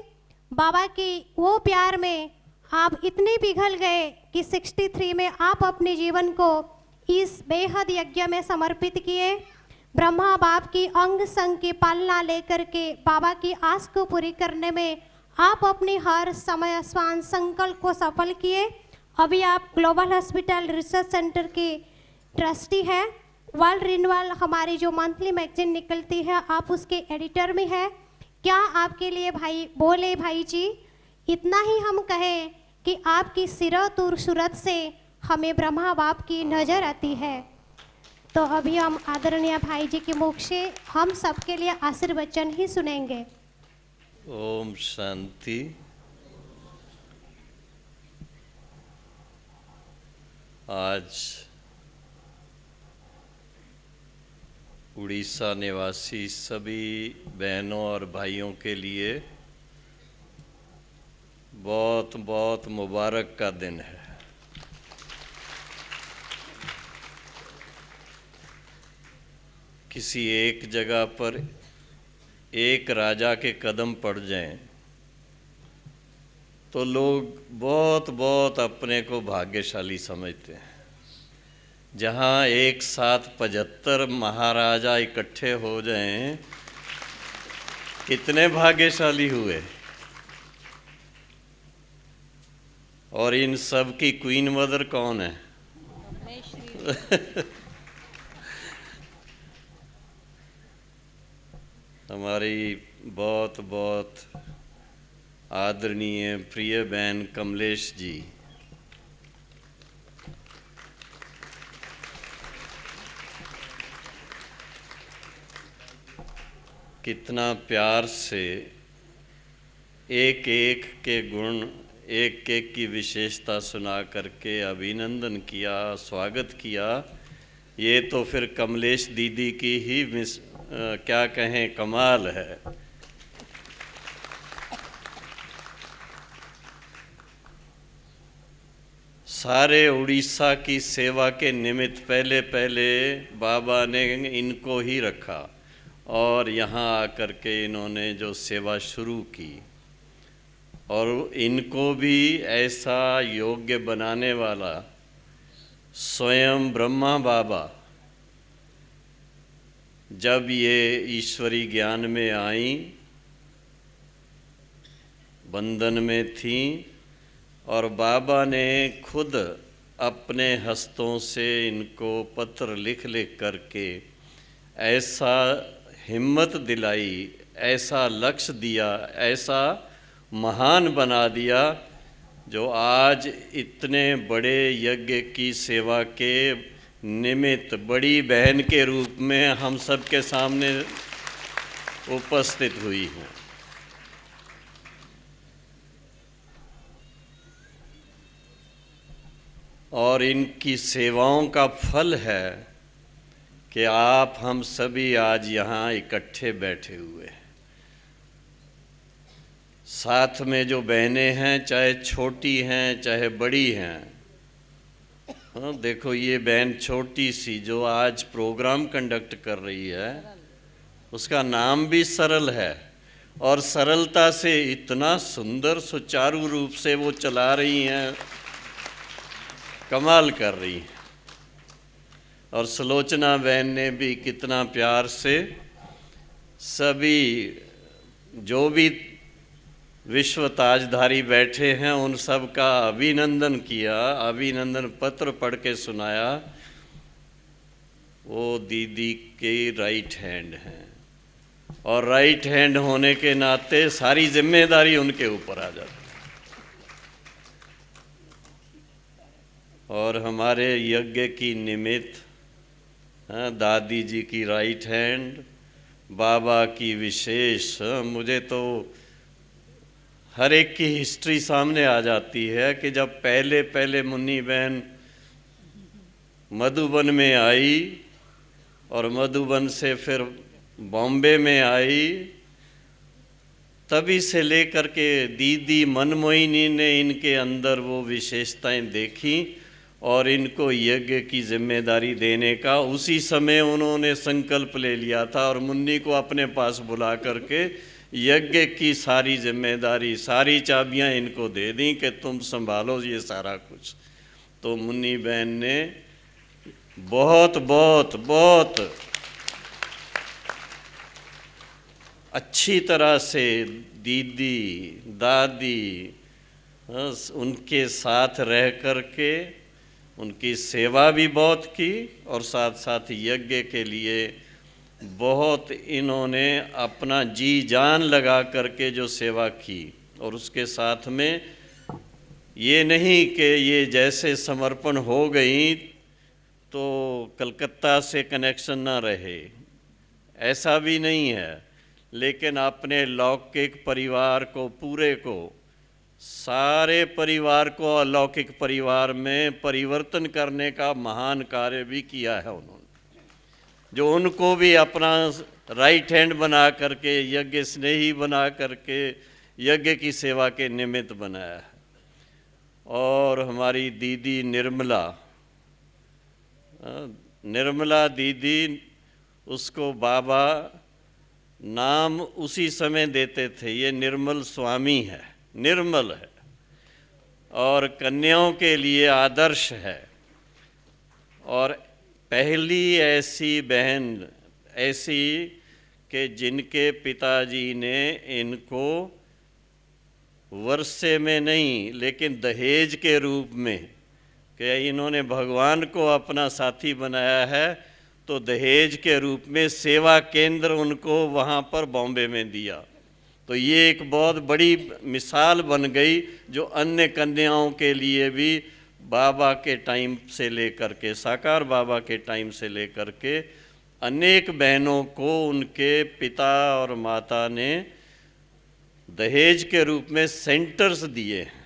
बाबा की वो प्यार में आप इतने पिघल गए कि 63 में आप अपने जीवन को इस बेहद यज्ञ में समर्पित किए। ब्रह्मा बाप की अंग संग की पालना लेकर के बाबा की आस को पूरी करने में आप अपनी हर समय स्वान संकल्प को सफल किए। अभी आप ग्लोबल हॉस्पिटल रिसर्च सेंटर की ट्रस्टी है। वर्ल्ड रिन्यूअल हमारी जो मंथली मैगजीन निकलती है, आप उसके एडिटर में है। क्या आपके लिए भाई बोले भाई जी, इतना ही हम कहें कि आपकी सिरतुर सूरत से हमें ब्रह्मा बाप की नज़र आती है। तो अभी हम आदरणीय भाई जी के मुख से हम सबके लिए आशीर्वचन ही सुनेंगे। ओम शांति। आज उड़ीसा निवासी सभी बहनों और भाइयों के लिए बहुत बहुत मुबारक का दिन है। किसी एक जगह पर एक राजा के कदम पड़ जाएं तो लोग बहुत बहुत अपने को भाग्यशाली समझते हैं। जहाँ एक साथ 75 महाराजा इकट्ठे हो जाएं, कितने भाग्यशाली हुए। और इन सब की क्वीन मदर कौन है? हमारी बहुत बहुत आदरणीय प्रिय बहन कमलेश जी, कितना प्यार से एक एक के गुण, एक एक की विशेषता सुना करके अभिनंदन किया, स्वागत किया। ये तो फिर कमलेश दीदी की ही क्या कहें, कमाल है। सारे उड़ीसा की सेवा के निमित्त पहले पहले बाबा ने इनको ही रखा और यहाँ आकर के इन्होंने जो सेवा शुरू की, और इनको भी ऐसा योग्य बनाने वाला स्वयं ब्रह्मा बाबा जब ये ईश्वरी ज्ञान में आई, बंधन में थी, और बाबा ने खुद अपने हस्तों से इनको पत्र लिख लिख करके ऐसा हिम्मत दिलाई, ऐसा लक्ष्य दिया, ऐसा महान बना दिया, जो आज इतने बड़े यज्ञ की सेवा के निमित्त बड़ी बहन के रूप में हम सब के सामने उपस्थित हुई हैं। और इनकी सेवाओं का फल है कि आप हम सभी आज यहाँ इकट्ठे बैठे हुए हैं। साथ में जो बहनें हैं, चाहे छोटी हैं चाहे बड़ी हैं। हाँ, देखो ये बहन छोटी सी जो आज प्रोग्राम कंडक्ट कर रही है, उसका नाम भी सरल है, और सरलता से इतना सुंदर सुचारू रूप से वो चला रही हैं, कमाल कर रही हैं। और सुलोचना बहन ने भी कितना प्यार से सभी जो भी विश्व ताजधारी बैठे हैं उन सब का अभिनंदन किया, अभिनंदन पत्र पढ़ के सुनाया। वो दीदी के राइट हैंड हैं, और राइट हैंड होने के नाते सारी जिम्मेदारी उनके ऊपर आ जाती है। और हमारे यज्ञ की निमित्त दादी जी की राइट हैंड, बाबा की विशेष, मुझे तो हर एक की हिस्ट्री सामने आ जाती है कि जब पहले पहले मुन्नी बहन मधुबन में आई और मधुबन से फिर बॉम्बे में आई, तभी से लेकर के दीदी मनमोहिनी ने इनके अंदर वो विशेषताएं देखी और इनको यज्ञ की जिम्मेदारी देने का उसी समय उन्होंने संकल्प ले लिया था, और मुन्नी को अपने पास बुला करके यज्ञ की सारी जिम्मेदारी, सारी चाबियां इनको दे दी कि तुम संभालो ये सारा कुछ। तो मुन्नी बहन ने बहुत बहुत बहुत अच्छी तरह से दीदी दादी उनके साथ रह कर के उनकी सेवा भी बहुत की, और साथ साथ यज्ञ के लिए बहुत इन्होंने अपना जी जान लगा करके जो सेवा की। और उसके साथ में ये नहीं कि ये जैसे समर्पण हो गई तो कलकत्ता से कनेक्शन ना रहे, ऐसा भी नहीं है। लेकिन अपने लौकिक परिवार को पूरे को, सारे परिवार को अलौकिक परिवार में परिवर्तन करने का महान कार्य भी किया है उन्होंने, जो उनको भी अपना राइट हैंड बना करके, यज्ञ स्नेही बना करके यज्ञ की सेवा के निमित्त बनाया है। और हमारी दीदी निर्मला दीदी, उसको बाबा नाम उसी समय देते थे, ये निर्मल स्वामी है, निर्मल है और कन्याओं के लिए आदर्श है। और पहली ऐसी बहन ऐसी कि जिनके पिताजी ने इनको वर्षे में नहीं लेकिन दहेज के रूप में, कि इन्होंने भगवान को अपना साथी बनाया है, तो दहेज के रूप में सेवा केंद्र उनको वहाँ पर बॉम्बे में दिया। तो ये एक बहुत बड़ी मिसाल बन गई, जो अन्य कन्याओं के लिए भी बाबा के टाइम से लेकर के, साकार बाबा के टाइम से लेकर के अनेक बहनों को उनके पिता और माता ने दहेज के रूप में सेंटर्स दिए हैं।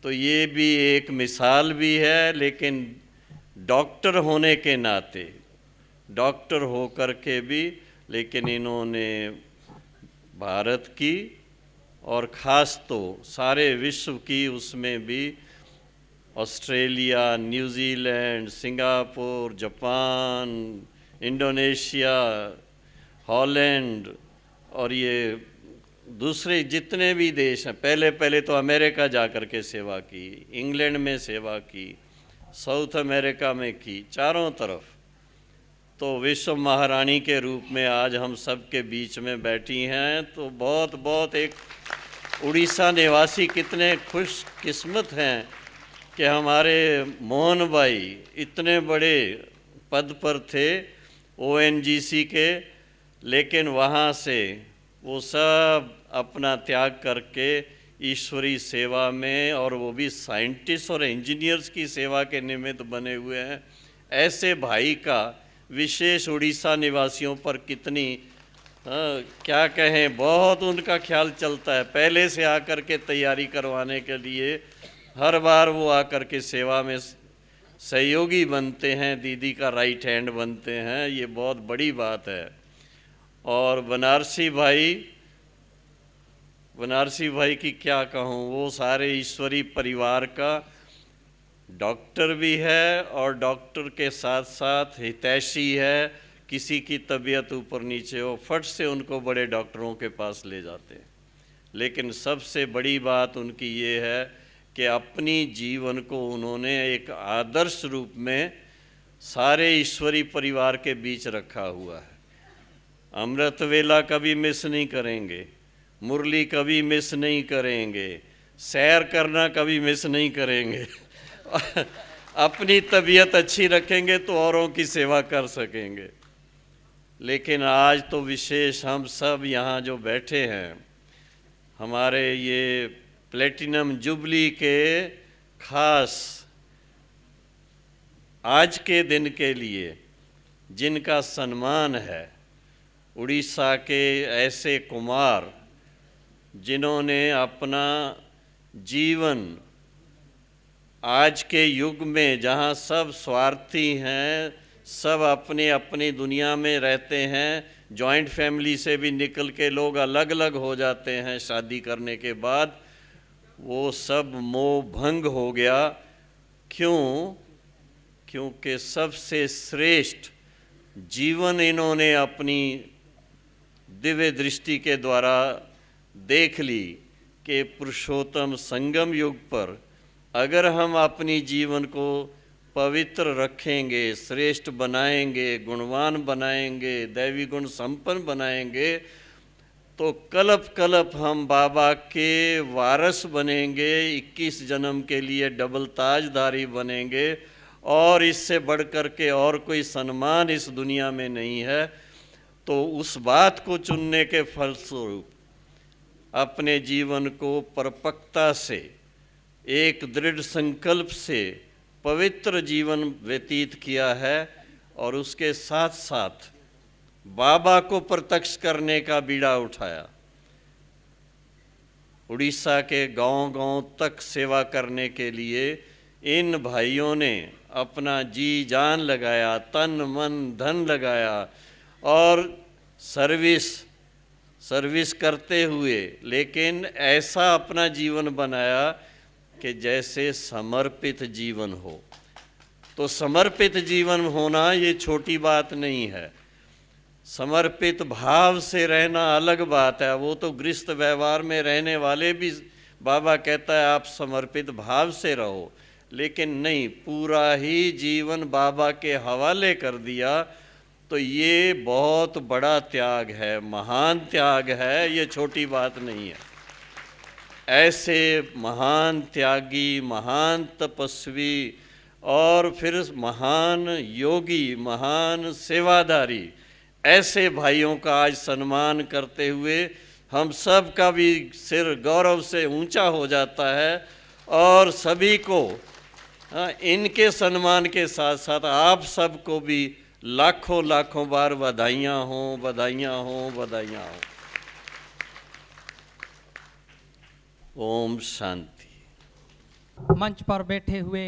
तो ये भी एक मिसाल भी है। लेकिन डॉक्टर होने के नाते, डॉक्टर होकर के भी, लेकिन इन्होंने भारत की और ख़ास तो सारे विश्व की, उसमें भी Australia, New Zealand, Singapore, Japan, Indonesia, Holland और ये दूसरे जितने भी देश हैं, पहले तो अमेरिका जा कर के सेवा की, इंग्लैंड में सेवा की, साउथ अमेरिका में की, चारों तरफ। तो विश्व महारानी के रूप में आज हम सब के बीच में बैठी हैं। तो बहुत बहुत एक उड़ीसा निवासी कितने खुश किस्मत हैं कि हमारे मोहन भाई इतने बड़े पद पर थे ONGC के, लेकिन वहाँ से वो सब अपना त्याग करके ईश्वरी सेवा में, और वो भी साइंटिस्ट और इंजीनियर्स की सेवा के निमित्त बने हुए हैं। ऐसे भाई का विशेष उड़ीसा निवासियों पर कितनी क्या कहें, बहुत उनका ख्याल चलता है। पहले से आकर के तैयारी करवाने के लिए हर बार वो आकर के सेवा में सहयोगी बनते हैं, दीदी का राइट हैंड बनते हैं। ये बहुत बड़ी बात है। और बनारसी भाई की क्या कहूँ, वो सारे ईश्वरी परिवार का डॉक्टर भी है और डॉक्टर के साथ साथ हितैषी है। किसी की तबीयत ऊपर नीचे हो, फट से उनको बड़े डॉक्टरों के पास ले जाते हैं। लेकिन सबसे बड़ी बात उनकी ये है कि अपनी जीवन को उन्होंने एक आदर्श रूप में सारे ईश्वरी परिवार के बीच रखा हुआ है। अमृत वेला कभी मिस नहीं करेंगे, मुरली कभी मिस नहीं करेंगे, सैर करना कभी मिस नहीं करेंगे। अपनी तबीयत अच्छी रखेंगे तो औरों की सेवा कर सकेंगे। लेकिन आज तो विशेष हम सब यहाँ जो बैठे हैं, हमारे ये प्लेटिनम जुबली के खास आज के दिन के लिए जिनका सम्मान है, उड़ीसा के ऐसे कुमार जिन्होंने अपना जीवन आज के युग में, जहाँ सब स्वार्थी हैं, सब अपने अपनी दुनिया में रहते हैं, जॉइंट फैमिली से भी निकल के लोग अलग अलग हो जाते हैं शादी करने के बाद, वो सब मोह भंग हो गया। क्यों? क्योंकि सबसे श्रेष्ठ जीवन इन्होंने अपनी दिव्य दृष्टि के द्वारा देख ली कि पुरुषोत्तम संगम युग पर अगर हम अपनी जीवन को पवित्र रखेंगे, श्रेष्ठ बनाएंगे, गुणवान बनाएंगे, दैवी गुण संपन्न बनाएंगे, तो कल्प कल्प हम बाबा के वारस बनेंगे, 21 जन्म के लिए डबल ताजधारी बनेंगे। और इससे बढ़ कर के और कोई सम्मान इस दुनिया में नहीं है। तो उस बात को चुनने के फलस्वरूप अपने जीवन को परिपक्वता से एक दृढ़ संकल्प से पवित्र जीवन व्यतीत किया है और उसके साथ साथ बाबा को प्रत्यक्ष करने का बीड़ा उठाया। उड़ीसा के गांव-गांव तक सेवा करने के लिए इन भाइयों ने अपना जी जान लगाया, तन मन धन लगाया और सर्विस करते हुए, लेकिन ऐसा अपना जीवन बनाया कि जैसे समर्पित जीवन हो। तो समर्पित जीवन होना ये छोटी बात नहीं है। समर्पित भाव से रहना अलग बात है, वो तो गृहस्थ व्यवहार में रहने वाले भी बाबा कहता है आप समर्पित भाव से रहो, लेकिन नहीं, पूरा ही जीवन बाबा के हवाले कर दिया तो ये बहुत बड़ा त्याग है, महान त्याग है, ये छोटी बात नहीं है। ऐसे महान त्यागी, महान तपस्वी और फिर महान योगी, महान सेवादारी, ऐसे भाइयों का आज सम्मान करते हुए हम सब का भी सिर गौरव से ऊंचा हो जाता है और सभी को इनके सम्मान के साथ साथ आप सबको भी लाखों लाखों बार बधाइयाँ हों, बधाइयाँ हों, बधाइयाँ हों। ओम शांति। मंच पर बैठे हुए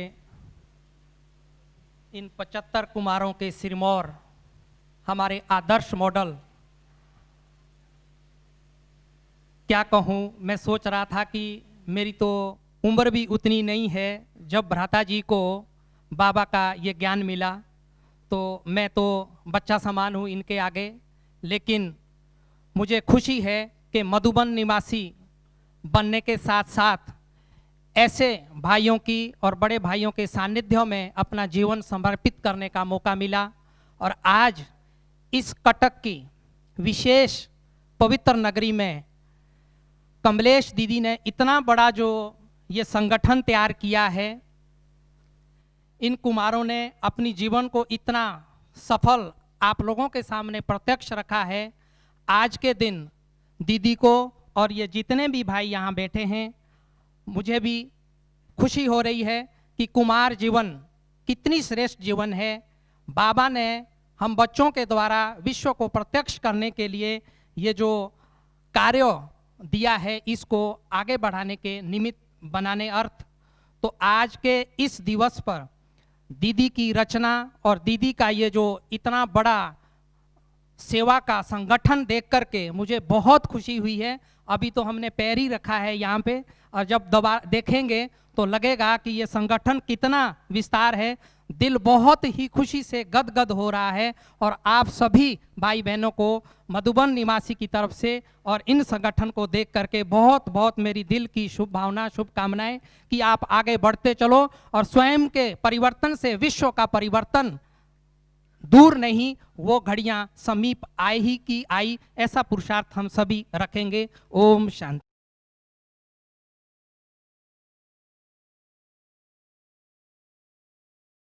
इन 75 कुमारों के सिरमौर, हमारे आदर्श मॉडल, क्या कहूँ, मैं सोच रहा था कि मेरी तो उम्र भी उतनी नहीं है। जब भ्राता जी को बाबा का ये ज्ञान मिला तो मैं तो बच्चा समान हूँ इनके आगे, लेकिन मुझे खुशी है कि मधुबन निवासी बनने के साथ साथ ऐसे भाइयों की और बड़े भाइयों के सानिध्य में अपना जीवन समर्पित करने का मौका मिला। और आज इस कटक की विशेष पवित्र नगरी में कमलेश दीदी ने इतना बड़ा जो ये संगठन तैयार किया है, इन कुमारों ने अपनी जीवन को इतना सफल आप लोगों के सामने प्रत्यक्ष रखा है। आज के दिन दीदी को और ये जितने भी भाई यहाँ बैठे हैं, मुझे भी खुशी हो रही है कि कुमार जीवन कितनी श्रेष्ठ जीवन है। बाबा ने हम बच्चों के द्वारा विश्व को प्रत्यक्ष करने के लिए ये जो कार्य दिया है, इसको आगे बढ़ाने के निमित्त बनाने अर्थ। तो आज के इस दिवस पर दीदी की रचना और दीदी का ये जो इतना बड़ा सेवा का संगठन देख करके मुझे बहुत खुशी हुई है। अभी तो हमने पैर ही रखा है यहाँ पे, और जब दोबारा देखेंगे तो लगेगा कि ये संगठन कितना विस्तार है। दिल बहुत ही खुशी से गदगद हो रहा है। और आप सभी भाई बहनों को मधुबन निवासी की तरफ से और इन संगठन को देख करके बहुत बहुत मेरी दिल की शुभ भावना, शुभकामनाएं कि आप आगे बढ़ते चलो और स्वयं के परिवर्तन से विश्व का परिवर्तन दूर नहीं, वो घड़ियां समीप आई ही की आई, ऐसा पुरुषार्थ हम सभी रखेंगे। ओम शांति।